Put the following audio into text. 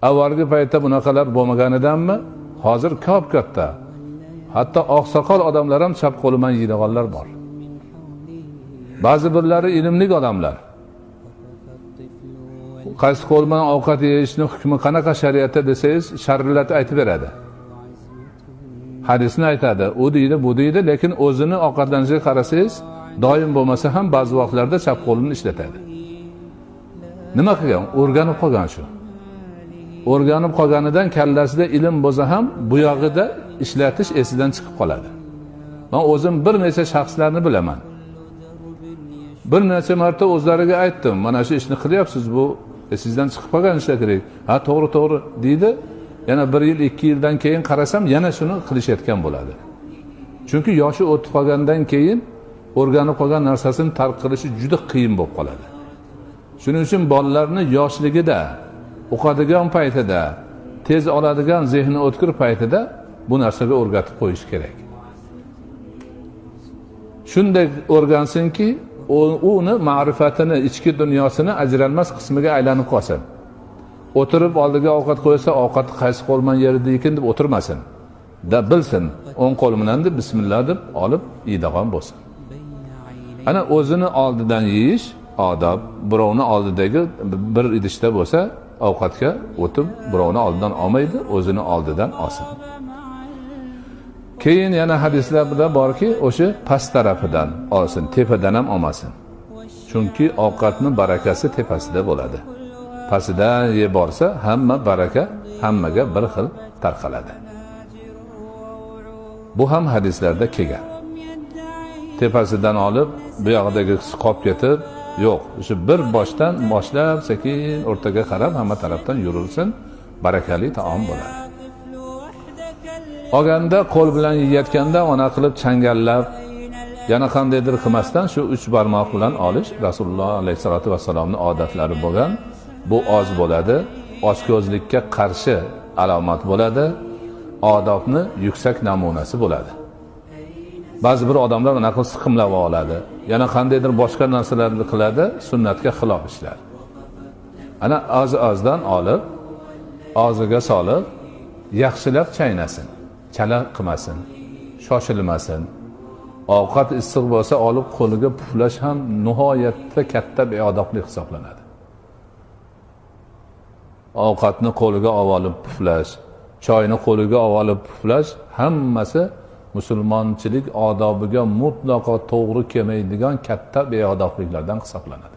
Avvalgi paytda bunaqalar bo'lmaganidanmi, hozir ko'p katta. Hatto oqsoqol odamlar ham chap qo'li bilan yeydiganlar bor. Ba'zi birlari ilmli odamlar. Qaysi qo'l bilan ovqat yeyishni hukmi qanaqa shariatda desangiz, shar'iyatni aytib beradi. Hadisni aytadi, u deydi, bu deydi, lekin o'zini ovqatlanishiga qarasangiz, doim bo'lmasa ham ba'zi vaqtlarda chap qo'lini ishlatadi. Nima qilgan? O'rganib qolgan shu. O'rganib qolganidan kallasida ilm bo'lsa ham, bu yog'ida ishlatish esidan chiqib qoladi. Men o'zim bir necha shaxslarni bilaman. Bir necha marta o'zlariga aytdim, mana shu ishni qilyapsiz, bu sizdan chiqib qolgan ishlar kerak. Ha, to'g'ri deydi. Yana 1 yil, 2 yildan keyin qarasam, yana shuni qilishayotgan bo'ladi. Chunki yoshi o'tib qolgandan keyin o'rganib qolgan narsasini tark qilishi juda qiyin bo'lib qoladi. Shuning uchun bolalarni yoshligida, o'qadigan paytida, tez oladigan zehni o'tkir paytida bu narsaga o'rgatib qo'yish kerak. Shunday o'rgansinki, uni ma'rifatini, ichki dunyosini ajralmas qismiga aylanib qolsin. O'tirib oldiga ovqat qo'ysa, ovqat qaysi qo'l bilan yerida ekan deb o'tirmasin. Da bilsin, o'ng qo'l bilan deb bismillah deb olib yeydigan bo'lsin. Ana o'zini oldidan yeyish odob, birovni oldidagi bir idishda bo'lsa, ovqatga o'tib birovni oldidan olmaydi, o'zini oldidan olsin. Keyin yana hadislarda borki, o'sha past tarafidan olsin, tepadan ham olmasin. Chunki ovqatning barakasi tepasida bo'ladi. Pastidan yeb borsa, hamma baraka hammaga bir xil tarqaladi. Bu ham hadislarda kelgan. Tepasidan olib, bu yog'idagi qolib ketib, yo'q, o'sha bir boshdan boshlab, sekin o'rtaga qarab hamma tarafdan yurilsin, barakali taom bo'ladi. Olganda qo'l bilan yeyotganda ona qilib changallab, yana qandaydir qilmasdan shu 3 barmoq bilan olish Rasululloh alayhisolatu vassalomning odatlari bo'lgan. Bu oz bo'ladi, ochko'zlikka qarshi alomat bo'ladi, odobni yuksak namunasi bo'ladi. Ba'zi bir odamlar uni qilib siqimlab oladi, yana qandaydir boshqa narsalarni qiladi, sunnatga xilof ishlar. Ana oz-ozdan olib, og'ziga solib, yaxshilab chaynasin, chala qilmasin, shoshilmasin. Ovqat issiq bo'lsa, olib qo'liga puflash ham nihoyatda katta beodoblik hisoblanadi. Ovqatni qo'liga olib puflash, choyni qo'liga olib puflash hammasi musulmonchilik odobiga mutlaqo to'g'ri kelmaydigan katta beodobliklardan hisoblanadi.